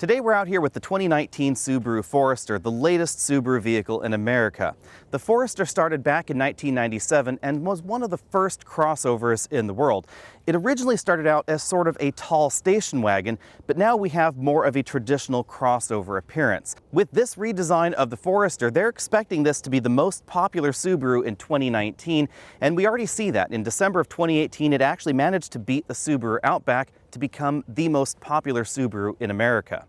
Today we're out here with the 2019 Subaru Forester, the latest Subaru vehicle in America. The Forester started back in 1997 and was one of the first crossovers in the world. It originally started out as sort of a tall station wagon, but now we have more of a traditional crossover appearance. With this redesign of the Forester, they're expecting this to be the most popular Subaru in 2019, and we already see that. In December of 2018, it actually managed to beat the Subaru Outback to become the most popular Subaru in America.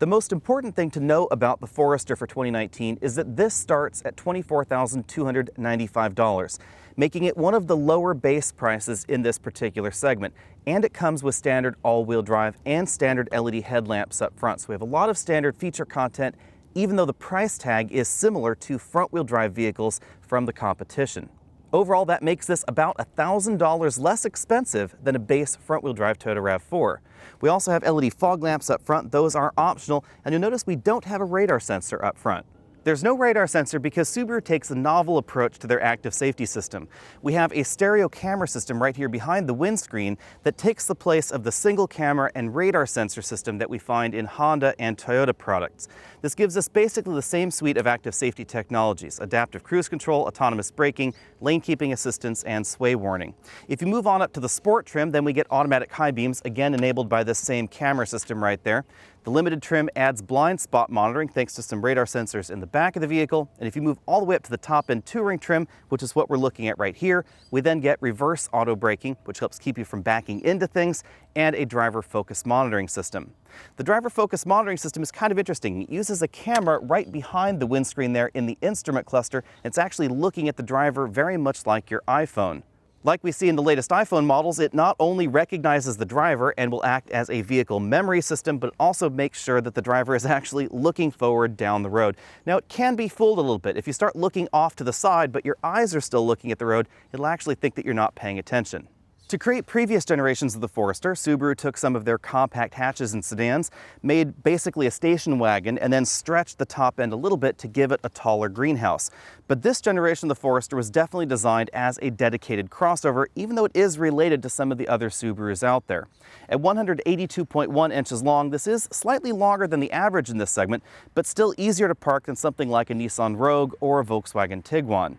The most important thing to know about the Forester for 2019 is that this starts at $24,295, making it one of the lower base prices in this particular segment. And it comes with standard all-wheel drive and standard LED headlamps up front. So we have a lot of standard feature content, even though the price tag is similar to front-wheel drive vehicles from the competition. Overall, that makes this about $1,000 less expensive than a base front-wheel drive Toyota RAV4. We also have LED fog lamps up front. Those are optional, and you'll notice we don't have a radar sensor up front. There's no radar sensor because Subaru takes a novel approach to their active safety system. We have a stereo camera system right here behind the windscreen that takes the place of the single camera and radar sensor system that we find in Honda and Toyota products. This gives us basically the same suite of active safety technologies: adaptive cruise control, autonomous braking, lane keeping assistance, and sway warning. If you move on up to the sport trim, then we get automatic high beams, again enabled by this same camera system right there. The limited trim adds blind spot monitoring thanks to some radar sensors in the back of the vehicle. And if you move all the way up to the top end touring trim, which is what we're looking at right here, we then get reverse auto braking, which helps keep you from backing into things, and a driver focus monitoring system. The driver focus monitoring system is kind of interesting. It uses a camera right behind the windscreen there in the instrument cluster. It's actually looking at the driver very much like your iPhone. Like we see in the latest iPhone models, it not only recognizes the driver and will act as a vehicle memory system, but it also makes sure that the driver is actually looking forward down the road. Now, it can be fooled a little bit. If you start looking off to the side, but your eyes are still looking at the road, it'll actually think that you're not paying attention. To create previous generations of the Forester, Subaru took some of their compact hatches and sedans, made basically a station wagon, and then stretched the top end a little bit to give it a taller greenhouse. But this generation of the Forester was definitely designed as a dedicated crossover, even though it is related to some of the other Subarus out there. At 182.1 inches long, this is slightly longer than the average in this segment, but still easier to park than something like a Nissan Rogue or a Volkswagen Tiguan.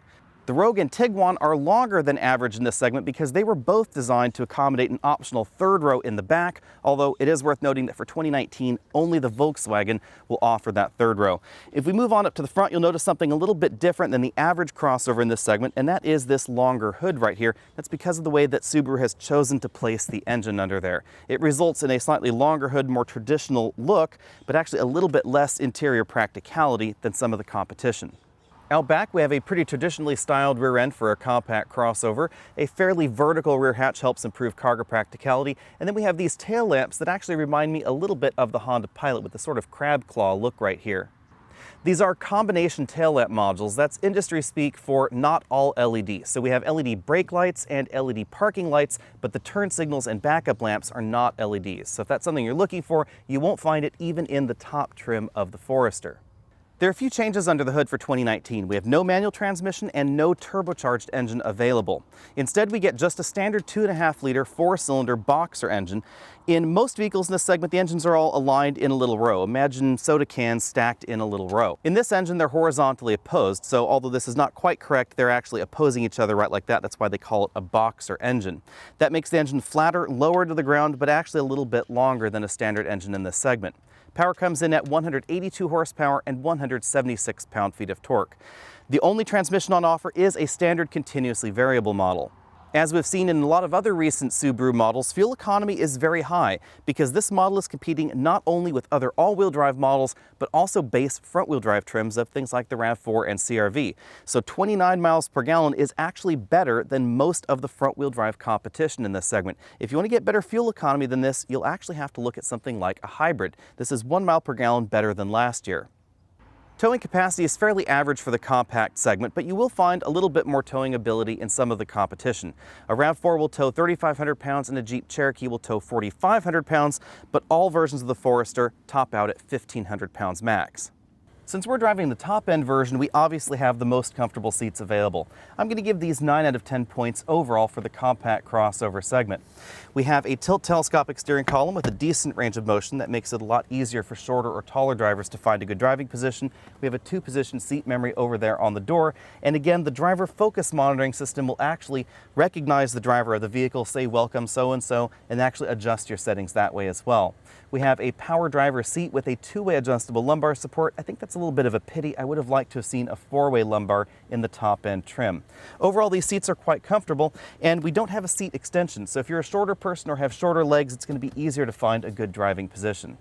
The Rogue and Tiguan are longer than average in this segment because they were both designed to accommodate an optional third row in the back, although it is worth noting that for 2019, only the Volkswagen will offer that third row. If we move on up to the front, you'll notice something a little bit different than the average crossover in this segment, and that is this longer hood right here. That's because of the way that Subaru has chosen to place the engine under there. It results in a slightly longer hood, more traditional look, but actually a little bit less interior practicality than some of the competition. Out back, we have a pretty traditionally styled rear end for a compact crossover. A fairly vertical rear hatch helps improve cargo practicality. And then we have these tail lamps that actually remind me a little bit of the Honda Pilot with the sort of crab claw look right here. These are combination tail lamp modules. That's industry speak for not all LEDs. So we have LED brake lights and LED parking lights, but the turn signals and backup lamps are not LEDs. So if that's something you're looking for, you won't find it even in the top trim of the Forester. There are a few changes under the hood for 2019. We have no manual transmission and no turbocharged engine available. Instead, we get just a standard 2.5-liter 4-cylinder boxer engine. In most vehicles in this segment, the engines are all aligned in a little row. Imagine soda cans stacked in a little row. In this engine, they're horizontally opposed, so although this is not quite correct, they're actually opposing each other right like that. That's why they call it a boxer engine. That makes the engine flatter, lower to the ground, but actually a little bit longer than a standard engine in this segment. Power comes in at 182 horsepower and 176 pound-feet of torque. The only transmission on offer is a standard continuously variable model. As we've seen in a lot of other recent Subaru models, fuel economy is very high because this model is competing not only with other all-wheel drive models, but also base front-wheel drive trims of things like the RAV4 and CR-V. So 29 miles per gallon is actually better than most of the front-wheel drive competition in this segment. If you want to get better fuel economy than this, you'll actually have to look at something like a hybrid. This is 1 mile per gallon better than last year. Towing capacity is fairly average for the compact segment, but you will find a little bit more towing ability in some of the competition. A RAV4 will tow 3,500 pounds and a Jeep Cherokee will tow 4,500 pounds, but all versions of the Forester top out at 1,500 pounds max. Since we're driving the top-end version, we obviously have the most comfortable seats available. I'm going to give these 9 out of 10 points overall for the compact crossover segment. We have a tilt telescopic steering column with a decent range of motion that makes it a lot easier for shorter or taller drivers to find a good driving position. We have a 2-position seat memory over there on the door. And again, the driver focus monitoring system will actually recognize the driver of the vehicle, say welcome so-and-so, and actually adjust your settings that way as well. We have a power driver seat with a 2-way adjustable lumbar support. I think that's a little bit of a pity. I would have liked to have seen a 4-way lumbar in the top end trim. Overall, these seats are quite comfortable, and we don't have a seat extension. So if you're a shorter person or have shorter legs, it's going to be easier to find a good driving position.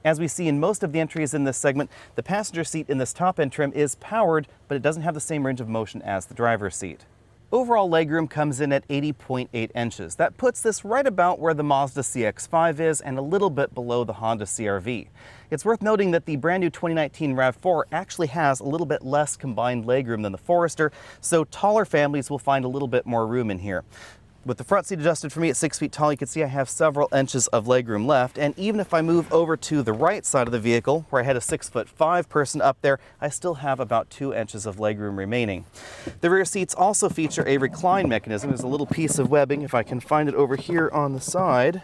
As we see in most of the entries in this segment, the passenger seat in this top end trim is powered, but it doesn't have the same range of motion as the driver's seat. Overall legroom comes in at 80.8 inches. That puts this right about where the Mazda CX-5 is and a little bit below the Honda CR-V. It's worth noting that the brand new 2019 RAV4 actually has a little bit less combined legroom than the Forester, so taller families will find a little bit more room in here. With the front seat adjusted for me at 6 feet tall, you can see I have several inches of legroom left, and even if I move over to the right side of the vehicle, where I had a 6'5" person up there, I still have about 2 inches of legroom remaining. The rear seats also feature a recline mechanism. There's a little piece of webbing, if I can find it over here on the side,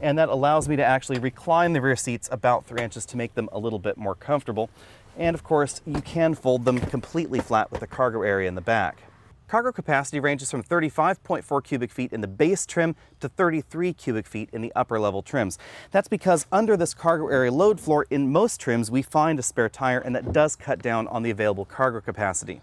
and that allows me to actually recline the rear seats about 3 inches to make them a little bit more comfortable. And of course, you can fold them completely flat with the cargo area in the back. Cargo capacity ranges from 35.4 cubic feet in the base trim to 33 cubic feet in the upper level trims. That's because under this cargo area load floor, in most trims, we find a spare tire, and that does cut down on the available cargo capacity.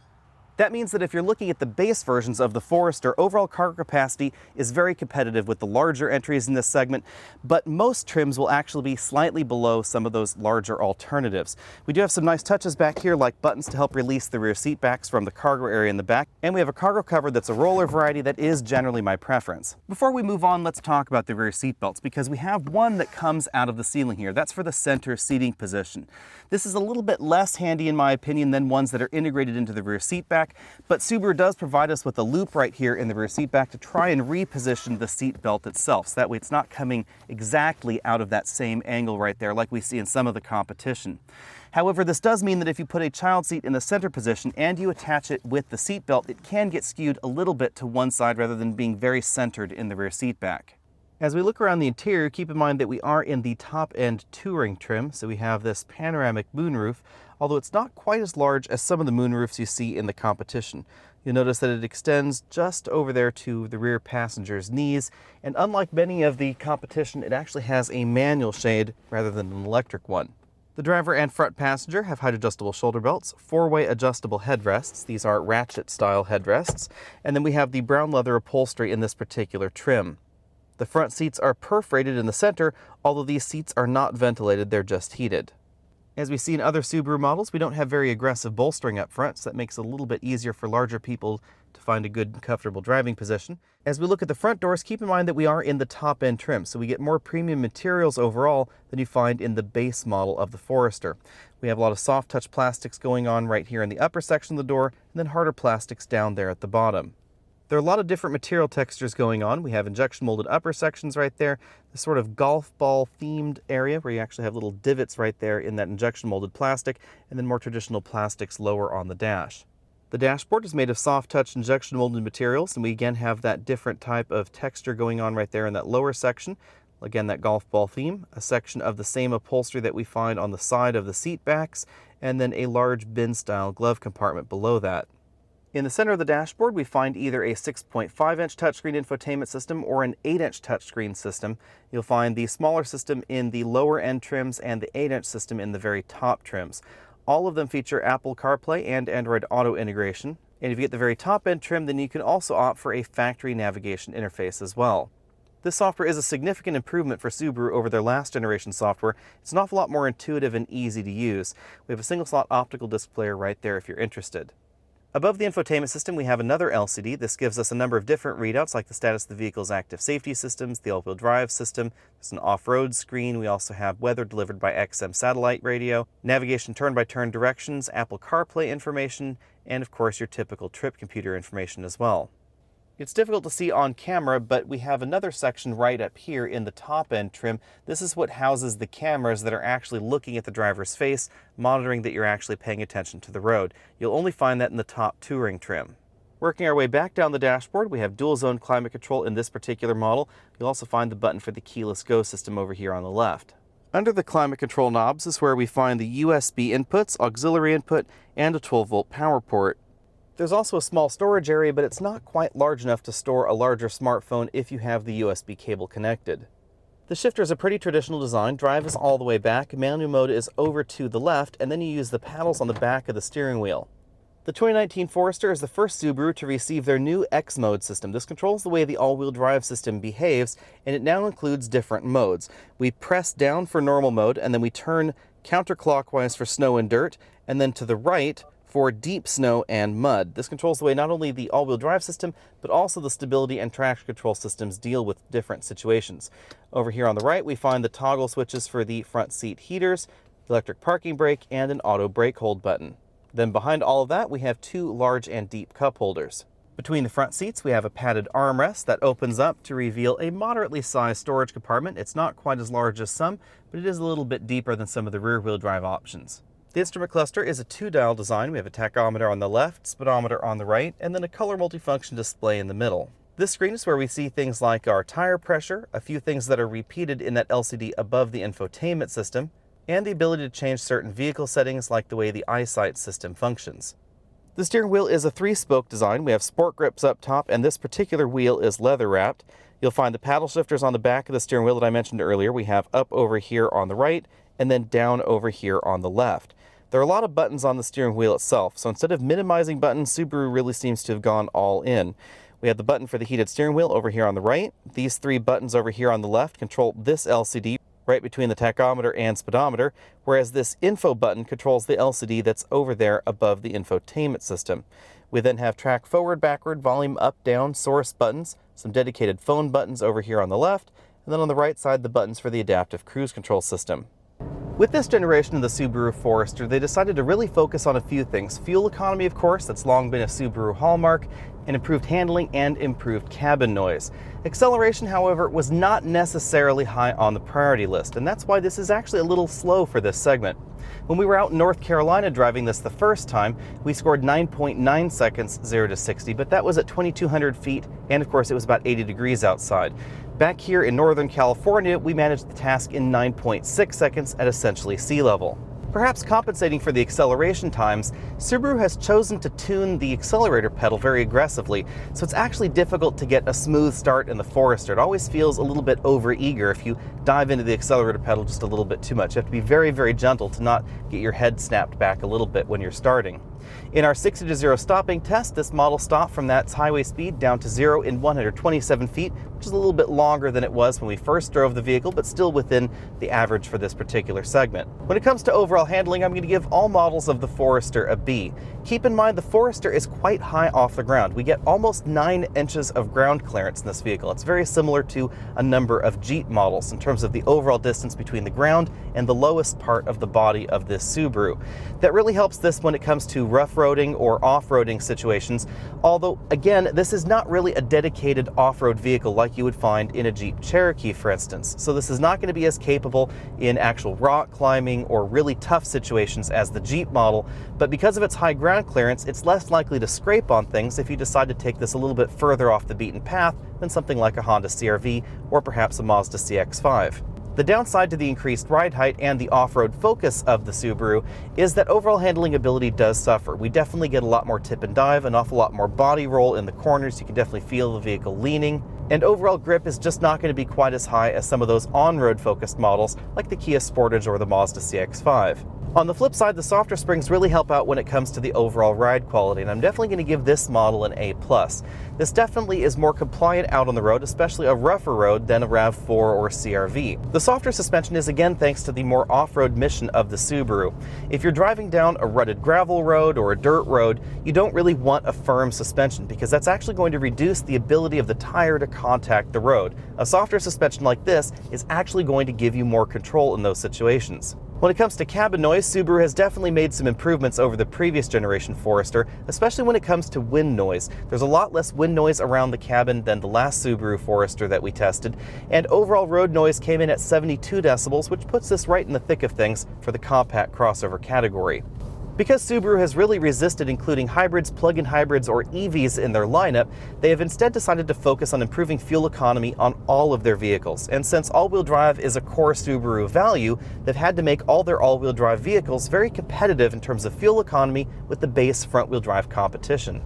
That means that if you're looking at the base versions of the Forester, overall cargo capacity is very competitive with the larger entries in this segment, but most trims will actually be slightly below some of those larger alternatives. We do have some nice touches back here, like buttons to help release the rear seat backs from the cargo area in the back, and we have a cargo cover that's a roller variety that is generally my preference. Before we move on, let's talk about the rear seat belts, because we have one that comes out of the ceiling here. That's for the center seating position. This is a little bit less handy in my opinion than ones that are integrated into the rear seat back, but Subaru does provide us with a loop right here in the rear seat back to try and reposition the seat belt itself, so that way it's not coming exactly out of that same angle right there like we see in some of the competition. However, this does mean that if you put a child seat in the center position and you attach it with the seat belt, it can get skewed a little bit to one side rather than being very centered in the rear seat back. As we look around the interior, keep in mind that we are in the top-end touring trim, so we have this panoramic moonroof, although it's not quite as large as some of the moonroofs you see in the competition. You'll notice that it extends just over there to the rear passenger's knees, and unlike many of the competition, it actually has a manual shade rather than an electric one. The driver and front passenger have height adjustable shoulder belts, 4-way adjustable headrests. These are ratchet style headrests, and then we have the brown leather upholstery in this particular trim. The front seats are perforated in the center, although these seats are not ventilated, they're just heated. As we see in other Subaru models, we don't have very aggressive bolstering up front, so that makes it a little bit easier for larger people to find a good and comfortable driving position. As we look at the front doors, keep in mind that we are in the top-end trim, so we get more premium materials overall than you find in the base model of the Forester. We have a lot of soft touch plastics going on right here in the upper section of the door, and then harder plastics down there at the bottom. There are a lot of different material textures going on. We have injection molded upper sections right there, this sort of golf ball themed area where you actually have little divots right there in that injection molded plastic, and then more traditional plastics lower on the dash. The dashboard is made of soft touch injection molded materials, and we again have that different type of texture going on right there in that lower section. Again, that golf ball theme, a section of the same upholstery that we find on the side of the seat backs, and then a large bin style glove compartment below that. In the center of the dashboard, we find either a 6.5-inch touchscreen infotainment system or an 8-inch touchscreen system. You'll find the smaller system in the lower end trims and the 8-inch system in the very top trims. All of them feature Apple CarPlay and Android Auto integration. And if you get the very top end trim, then you can also opt for a factory navigation interface as well. This software is a significant improvement for Subaru over their last generation software. It's an awful lot more intuitive and easy to use. We have a single slot optical disc player right there if you're interested. Above the infotainment system, we have another LCD. This gives us a number of different readouts, like the status of the vehicle's active safety systems, the all-wheel drive system. There's an off-road screen. We also have weather delivered by XM satellite radio, navigation turn-by-turn directions, Apple CarPlay information, and of course your typical trip computer information as well. It's difficult to see on camera, but we have another section right up here in the top end trim. This is what houses the cameras that are actually looking at the driver's face, monitoring that you're actually paying attention to the road. You'll only find that in the top touring trim. Working our way back down the dashboard, we have dual zone climate control in this particular model. You'll also find the button for the keyless go system over here on the left. Under the climate control knobs is where we find the USB inputs, auxiliary input, and a 12-volt power port. There's also a small storage area, but it's not quite large enough to store a larger smartphone if you have the USB cable connected. The shifter is a pretty traditional design. Drive is all the way back, manual mode is over to the left, and then you use the paddles on the back of the steering wheel. The 2019 Forester is the first Subaru to receive their new X mode system. This controls the way the all-wheel drive system behaves, and it now includes different modes. We press down for normal mode, and then we turn counterclockwise for snow and dirt, and then to the right for deep snow and mud. This controls the way not only the all-wheel drive system, but also the stability and traction control systems deal with different situations. Over here on the right, we find the toggle switches for the front seat heaters, electric parking brake, and an auto brake hold button. Then behind all of that, we have two large and deep cup holders. Between the front seats, we have a padded armrest that opens up to reveal a moderately sized storage compartment. It's not quite as large as some, but it is a little bit deeper than some of the rear-wheel drive options. The instrument cluster is a 2-dial design. We have a tachometer on the left, speedometer on the right, and then a color multifunction display in the middle. This screen is where we see things like our tire pressure, a few things that are repeated in that LCD above the infotainment system, and the ability to change certain vehicle settings like the way the eyesight system functions. The steering wheel is a 3-spoke design. We have sport grips up top, and this particular wheel is leather wrapped. You'll find the paddle shifters on the back of the steering wheel that I mentioned earlier. We have up over here on the right, and then down over here on the left. There are a lot of buttons on the steering wheel itself, so instead of minimizing buttons, Subaru really seems to have gone all in. We have the button for the heated steering wheel over here on the right. These 3 buttons over here on the left control this LCD right between the tachometer and speedometer, whereas this info button controls the LCD that's over there above the infotainment system. We then have track forward, backward, volume up, down, source buttons, some dedicated phone buttons over here on the left, and then on the right side the buttons for the adaptive cruise control system. With this generation of the Subaru Forester, they decided to really focus on a few things. Fuel economy, of course, that's long been a Subaru hallmark, and improved handling and improved cabin noise. Acceleration, however, was not necessarily high on the priority list, and that's why this is actually a little slow for this segment. When we were out in North Carolina driving this the first time, we scored 9.9 seconds 0 to 60, but that was at 2,200 feet, and of course it was about 80 degrees outside. Back here in Northern California, we managed the task in 9.6 seconds at essentially sea level. Perhaps compensating for the acceleration times, Subaru has chosen to tune the accelerator pedal very aggressively, so it's actually difficult to get a smooth start in the Forester. It always feels a little bit over-eager if you dive into the accelerator pedal just a little bit too much. You have to be very, very gentle to not get your head snapped back a little bit when you're starting. In our 60 to 0 stopping test, this model stopped from that highway speed down to 0 in 127 feet, which is a little bit longer than it was when we first drove the vehicle, but still within the average for this particular segment. When it comes to overall handling, I'm going to give all models of the Forester a B. Keep in mind the Forester is quite high off the ground. We get almost 9 inches of ground clearance in this vehicle. It's very similar to a number of Jeep models in terms of the overall distance between the ground and the lowest part of the body of this Subaru. That really helps this when it comes to rough roading or off-roading situations, although again, this is not really a dedicated off-road vehicle like you would find in a Jeep Cherokee, for instance. So this is not going to be as capable in actual rock climbing or really tough situations as the Jeep model, but because of its high ground clearance, it's less likely to scrape on things if you decide to take this a little bit further off the beaten path than something like a Honda CR-V or perhaps a Mazda CX-5. The downside to the increased ride height and the off-road focus of the Subaru is that overall handling ability does suffer. We definitely get a lot more tip and dive, an awful lot more body roll in the corners. You can definitely feel the vehicle leaning. And overall grip is just not going to be quite as high as some of those on-road focused models like the Kia Sportage or the Mazda CX-5. On the flip side, the softer springs really help out when it comes to the overall ride quality, and I'm definitely going to give this model an A+. This definitely is more compliant out on the road, especially a rougher road, than a RAV4 or CR-V. The softer suspension is again thanks to the more off-road mission of the Subaru. If you're driving down a rutted gravel road or a dirt road, you don't really want a firm suspension because that's actually going to reduce the ability of the tire to contact the road. A softer suspension like this is actually going to give you more control in those situations. When it comes to cabin noise, Subaru has definitely made some improvements over the previous generation Forester, especially when it comes to wind noise. There's a lot less wind noise around the cabin than the last Subaru Forester that we tested, and overall road noise came in at 72 decibels, which puts this right in the thick of things for the compact crossover category. Because Subaru has really resisted including hybrids, plug-in hybrids, or EVs in their lineup, they have instead decided to focus on improving fuel economy on all of their vehicles. And since all-wheel drive is a core Subaru value, they've had to make all their all-wheel drive vehicles very competitive in terms of fuel economy with the base front-wheel drive competition.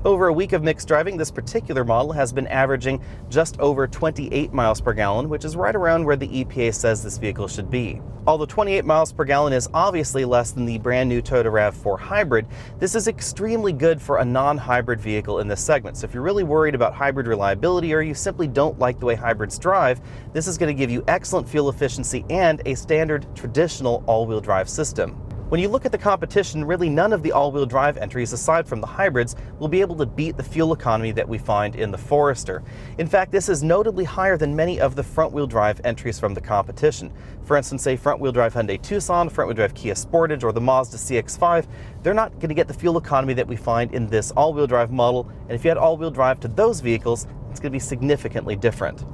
Over a week of mixed driving, this particular model has been averaging just over 28 miles per gallon, which is right around where the EPA says this vehicle should be. Although 28 miles per gallon is obviously less than the brand new Toyota RAV4 Hybrid, this is extremely good for a non-hybrid vehicle in this segment. So if you're really worried about hybrid reliability or you simply don't like the way hybrids drive, this is going to give you excellent fuel efficiency and a standard traditional all-wheel drive system. When you look at the competition, really none of the all-wheel drive entries, aside from the hybrids, will be able to beat the fuel economy that we find in the Forester. In fact, this is notably higher than many of the front-wheel drive entries from the competition. For instance, say front-wheel drive Hyundai Tucson, front-wheel drive Kia Sportage, or the Mazda CX-5, they're not going to get the fuel economy that we find in this all-wheel drive model, and if you had all-wheel drive to those vehicles, it's going to be significantly different.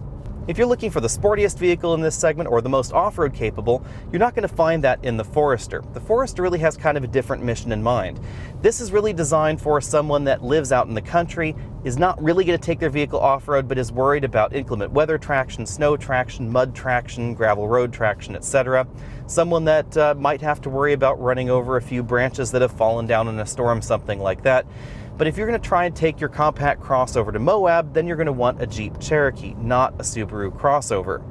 If you're looking for the sportiest vehicle in this segment or the most off-road capable, you're not going to find that in the Forester. The Forester really has kind of a different mission in mind. This is really designed for someone that lives out in the country, is not really going to take their vehicle off-road, but is worried about inclement weather traction, snow traction, mud traction, gravel road traction, etc. Someone that might have to worry about running over a few branches that have fallen down in a storm, something like that. But if you're going to try and take your compact crossover to Moab, then you're going to want a Jeep Cherokee, not a Subaru crossover.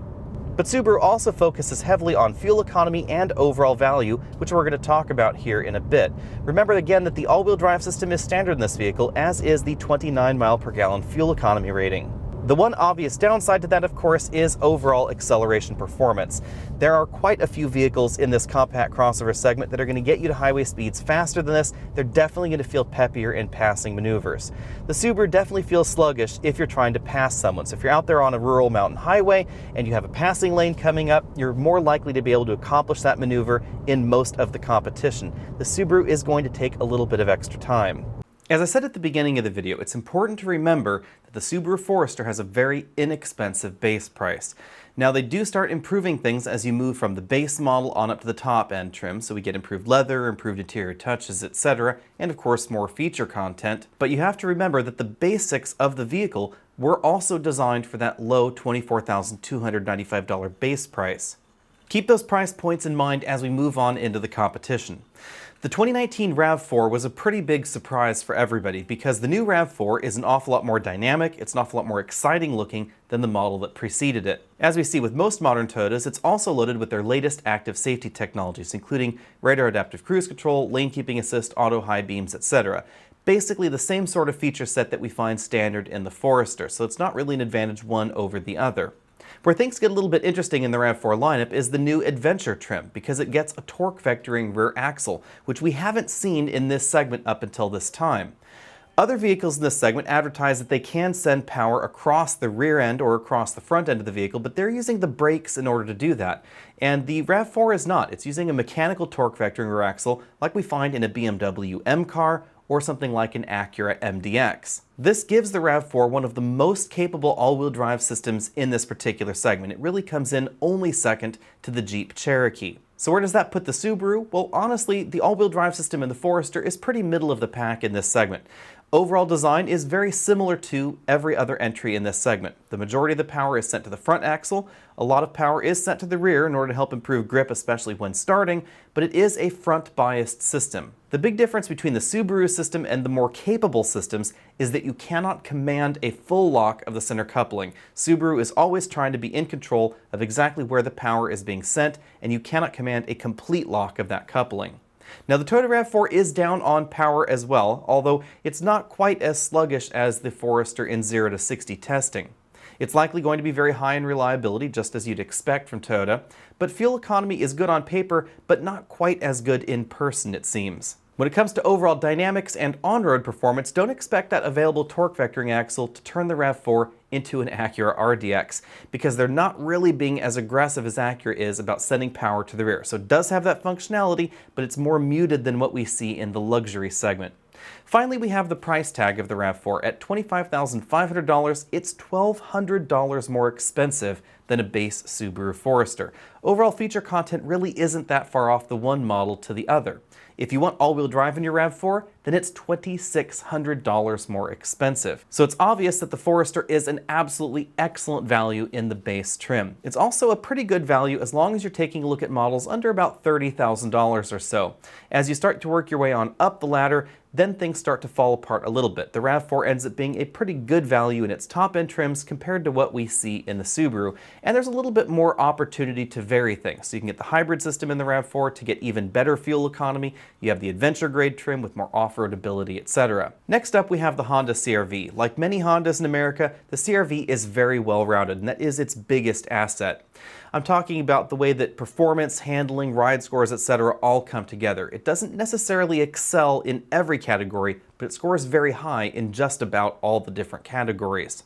But Subaru also focuses heavily on fuel economy and overall value, which we're going to talk about here in a bit. Remember again that the all-wheel drive system is standard in this vehicle, as is the 29 mile per gallon fuel economy rating. The one obvious downside to that, of course, is overall acceleration performance. There are quite a few vehicles in this compact crossover segment that are going to get you to highway speeds faster than this. They're definitely going to feel peppier in passing maneuvers. The Subaru definitely feels sluggish if you're trying to pass someone. So if you're out there on a rural mountain highway and you have a passing lane coming up, you're more likely to be able to accomplish that maneuver in most of the competition. The Subaru is going to take a little bit of extra time. As I said at the beginning of the video, it's important to remember that the Subaru Forester has a very inexpensive base price. Now they do start improving things as you move from the base model on up to the top end trim, so we get improved leather, improved interior touches, etc., and of course more feature content. But you have to remember that the basics of the vehicle were also designed for that low $24,295 base price. Keep those price points in mind as we move on into the competition. The 2019 RAV4 was a pretty big surprise for everybody because the new RAV4 is an awful lot more dynamic, it's an awful lot more exciting looking than the model that preceded it. As we see with most modern Toyotas, it's also loaded with their latest active safety technologies, including radar adaptive cruise control, lane keeping assist, auto high beams, etc. Basically the same sort of feature set that we find standard in the Forester, so it's not really an advantage one over the other. Where things get a little bit interesting in the RAV4 lineup is the new Adventure trim, because it gets a torque vectoring rear axle, which we haven't seen in this segment up until this time. Other vehicles in this segment advertise that they can send power across the rear end or across the front end of the vehicle, but they're using the brakes in order to do that. And the RAV4 is not. It's using a mechanical torque vectoring rear axle like we find in a BMW M car or something like an Acura MDX. This gives the RAV4 one of the most capable all-wheel drive systems in this particular segment. It really comes in only second to the Jeep Cherokee. So where does that put the Subaru? Well, honestly, the all-wheel drive system in the Forester is pretty middle of the pack in this segment. Overall design is very similar to every other entry in this segment. The majority of the power is sent to the front axle. A lot of power is sent to the rear in order to help improve grip, especially when starting, but it is a front-biased system. The big difference between the Subaru system and the more capable systems is that you cannot command a full lock of the center coupling. Subaru is always trying to be in control of exactly where the power is being sent, and you cannot command a complete lock of that coupling. Now the Toyota RAV4 is down on power as well, although it's not quite as sluggish as the Forester in 0 to 60 testing. It's likely going to be very high in reliability, just as you'd expect from Toyota, but fuel economy is good on paper, but not quite as good in person, it seems. When it comes to overall dynamics and on-road performance, don't expect that available torque vectoring axle to turn the RAV4 into an Acura RDX because they're not really being as aggressive as Acura is about sending power to the rear. So it does have that functionality, but it's more muted than what we see in the luxury segment. Finally, we have the price tag of the RAV4 at $25,500. It's $1,200 more expensive than a base Subaru Forester. Overall feature content really isn't that far off the one model to the other. If you want all-wheel drive in your RAV4, then it's $2,600 more expensive. So it's obvious that the Forester is an absolutely excellent value in the base trim. It's also a pretty good value as long as you're taking a look at models under about $30,000 or so. As you start to work your way on up the ladder, then things start to fall apart a little bit. The RAV4 ends up being a pretty good value in its top-end trims compared to what we see in the Subaru, and there's a little bit more opportunity to vary things. So you can get the hybrid system in the RAV4 to get even better fuel economy. You have the adventure grade trim with more off-road ability, etc. Next up, we have the Honda CR-V. Like many Hondas in America, the CR-V is very well-rounded, and that is its biggest asset. I'm talking about the way that performance, handling, ride scores, etc. all come together. It doesn't necessarily excel in every category, but it scores very high in just about all the different categories.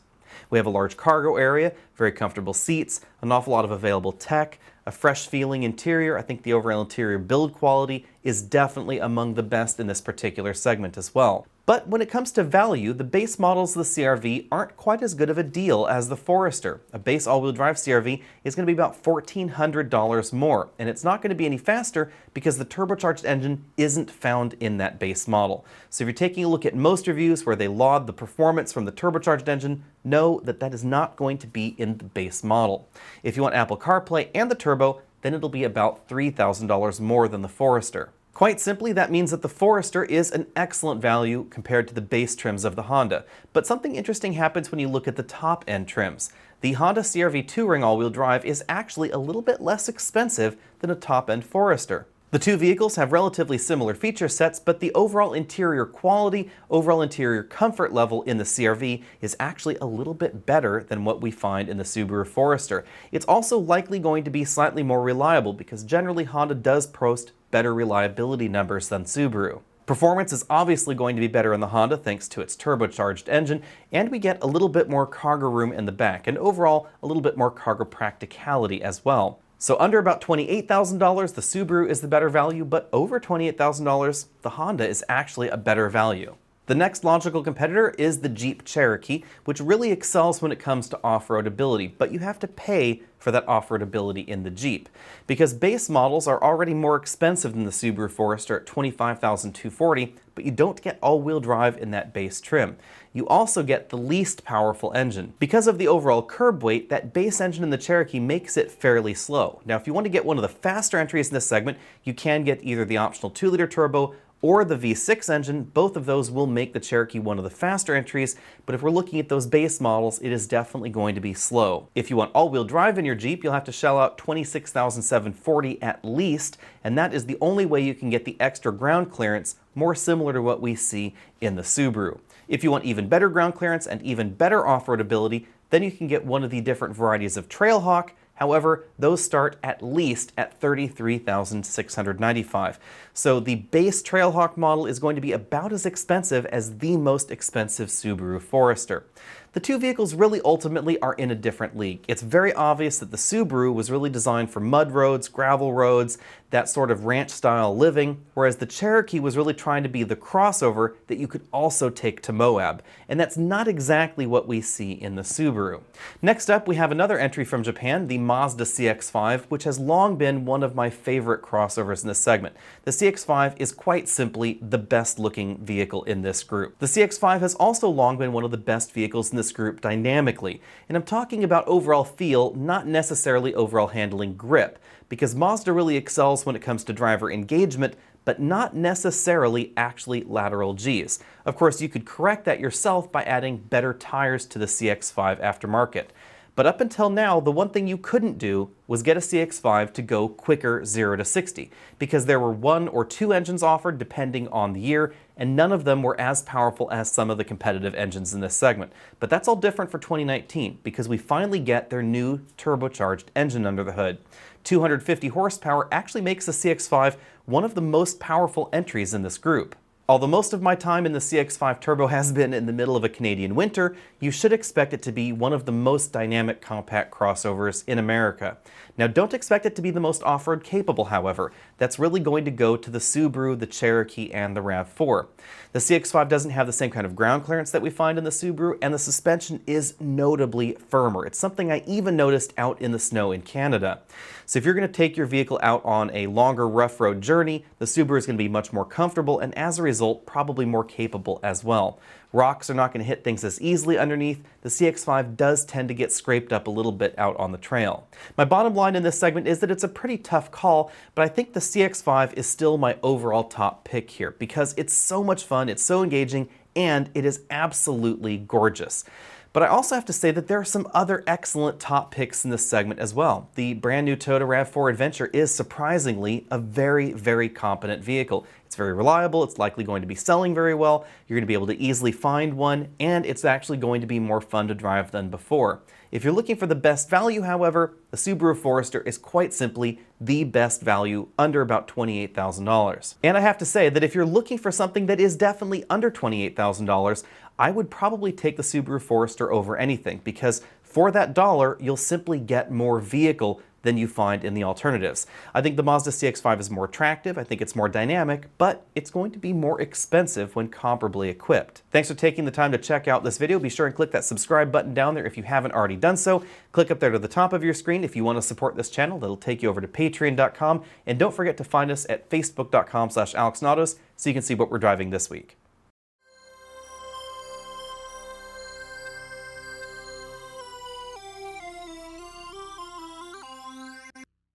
We have a large cargo area, very comfortable seats, an awful lot of available tech, a fresh feeling interior. I think the overall interior build quality is definitely among the best in this particular segment as well. But when it comes to value, the base models of the CR-V aren't quite as good of a deal as the Forester. A base all-wheel drive CR-V is going to be about $1,400 more, and it's not going to be any faster because the turbocharged engine isn't found in that base model. So if you're taking a look at most reviews where they laud the performance from the turbocharged engine, know that that is not going to be in the base model. If you want Apple CarPlay and the turbo, then it'll be about $3,000 more than the Forester. Quite simply, that means that the Forester is an excellent value compared to the base trims of the Honda. But something interesting happens when you look at the top-end trims. The Honda CR-V Touring all-wheel drive is actually a little bit less expensive than a top-end Forester. The two vehicles have relatively similar feature sets, but the overall interior quality, overall interior comfort level in the CR-V is actually a little bit better than what we find in the Subaru Forester. It's also likely going to be slightly more reliable because generally Honda does post better reliability numbers than Subaru. Performance is obviously going to be better in the Honda thanks to its turbocharged engine, and we get a little bit more cargo room in the back, and overall a little bit more cargo practicality as well. So under about $28,000, the Subaru is the better value, but over $28,000, the Honda is actually a better value. The next logical competitor is the Jeep Cherokee, which really excels when it comes to off-road ability, but you have to pay for that off-road ability in the Jeep. Because base models are already more expensive than the Subaru Forester at $25,240, but you don't get all-wheel drive in that base trim. You also get the least powerful engine. Because of the overall curb weight, that base engine in the Cherokee makes it fairly slow. Now, if you want to get one of the faster entries in this segment, you can get either the optional 2-liter turbo or the V6 engine. Both of those will make the Cherokee one of the faster entries, but if we're looking at those base models, it is definitely going to be slow. If you want all-wheel drive in your Jeep, you'll have to shell out $26,740 at least, and that is the only way you can get the extra ground clearance, more similar to what we see in the Subaru. If you want even better ground clearance and even better off-road ability, then you can get one of the different varieties of Trailhawk. However, those start at least at $33,695. So the base Trailhawk model is going to be about as expensive as the most expensive Subaru Forester. The two vehicles really ultimately are in a different league. It's very obvious that the Subaru was really designed for mud roads, gravel roads, that sort of ranch-style living, whereas the Cherokee was really trying to be the crossover that you could also take to Moab, and that's not exactly what we see in the Subaru. Next up, we have another entry from Japan, the Mazda CX-5, which has long been one of my favorite crossovers in this segment. The CX-5 is quite simply the best-looking vehicle in this group. The CX-5 has also long been one of the best vehicles in this group dynamically, and I'm talking about overall feel, not necessarily overall handling grip, because Mazda really excels when it comes to driver engagement, but not necessarily actually lateral Gs. Of course, you could correct that yourself by adding better tires to the CX-5 aftermarket. But up until now, the one thing you couldn't do was get a CX-5 to go quicker 0 to 60, because there were 1 or 2 engines offered depending on the year, and none of them were as powerful as some of the competitive engines in this segment. But that's all different for 2019, because we finally get their new turbocharged engine under the hood. 250 horsepower actually makes the CX-5 one of the most powerful entries in this group. Although most of my time in the CX-5 Turbo has been in the middle of a Canadian winter, you should expect it to be one of the most dynamic compact crossovers in America. Now don't expect it to be the most off-road capable, however. That's really going to go to the Subaru, the Cherokee, and the RAV4. The CX-5 doesn't have the same kind of ground clearance that we find in the Subaru, and the suspension is notably firmer. It's something I even noticed out in the snow in Canada. So if you're going to take your vehicle out on a longer rough road journey, the Subaru is going to be much more comfortable and as a result probably more capable as well. Rocks are not going to hit things as easily underneath. The CX-5 does tend to get scraped up a little bit out on the trail. My bottom line in this segment is that it's a pretty tough call, but I think the CX-5 is still my overall top pick here because it's so much fun, it's so engaging, and it is absolutely gorgeous. But I also have to say that there are some other excellent top picks in this segment as well. The brand new Toyota RAV4 Adventure is surprisingly a very, very competent vehicle. It's very reliable, it's likely going to be selling very well, you're going to be able to easily find one, and it's actually going to be more fun to drive than before. If you're looking for the best value, however, the Subaru Forester is quite simply the best value under about $28,000. And I have to say that if you're looking for something that is definitely under $28,000, I would probably take the Subaru Forester over anything because for that dollar, you'll simply get more vehicle than you find in the alternatives. I think the Mazda CX-5 is more attractive, I think it's more dynamic, but it's going to be more expensive when comparably equipped. Thanks for taking the time to check out this video. Be sure and click that subscribe button down there if you haven't already done so. Click up there to the top of your screen if you want to support this channel. That'll take you over to patreon.com, and don't forget to find us at facebook.com/AlexNautos so you can see what we're driving this week.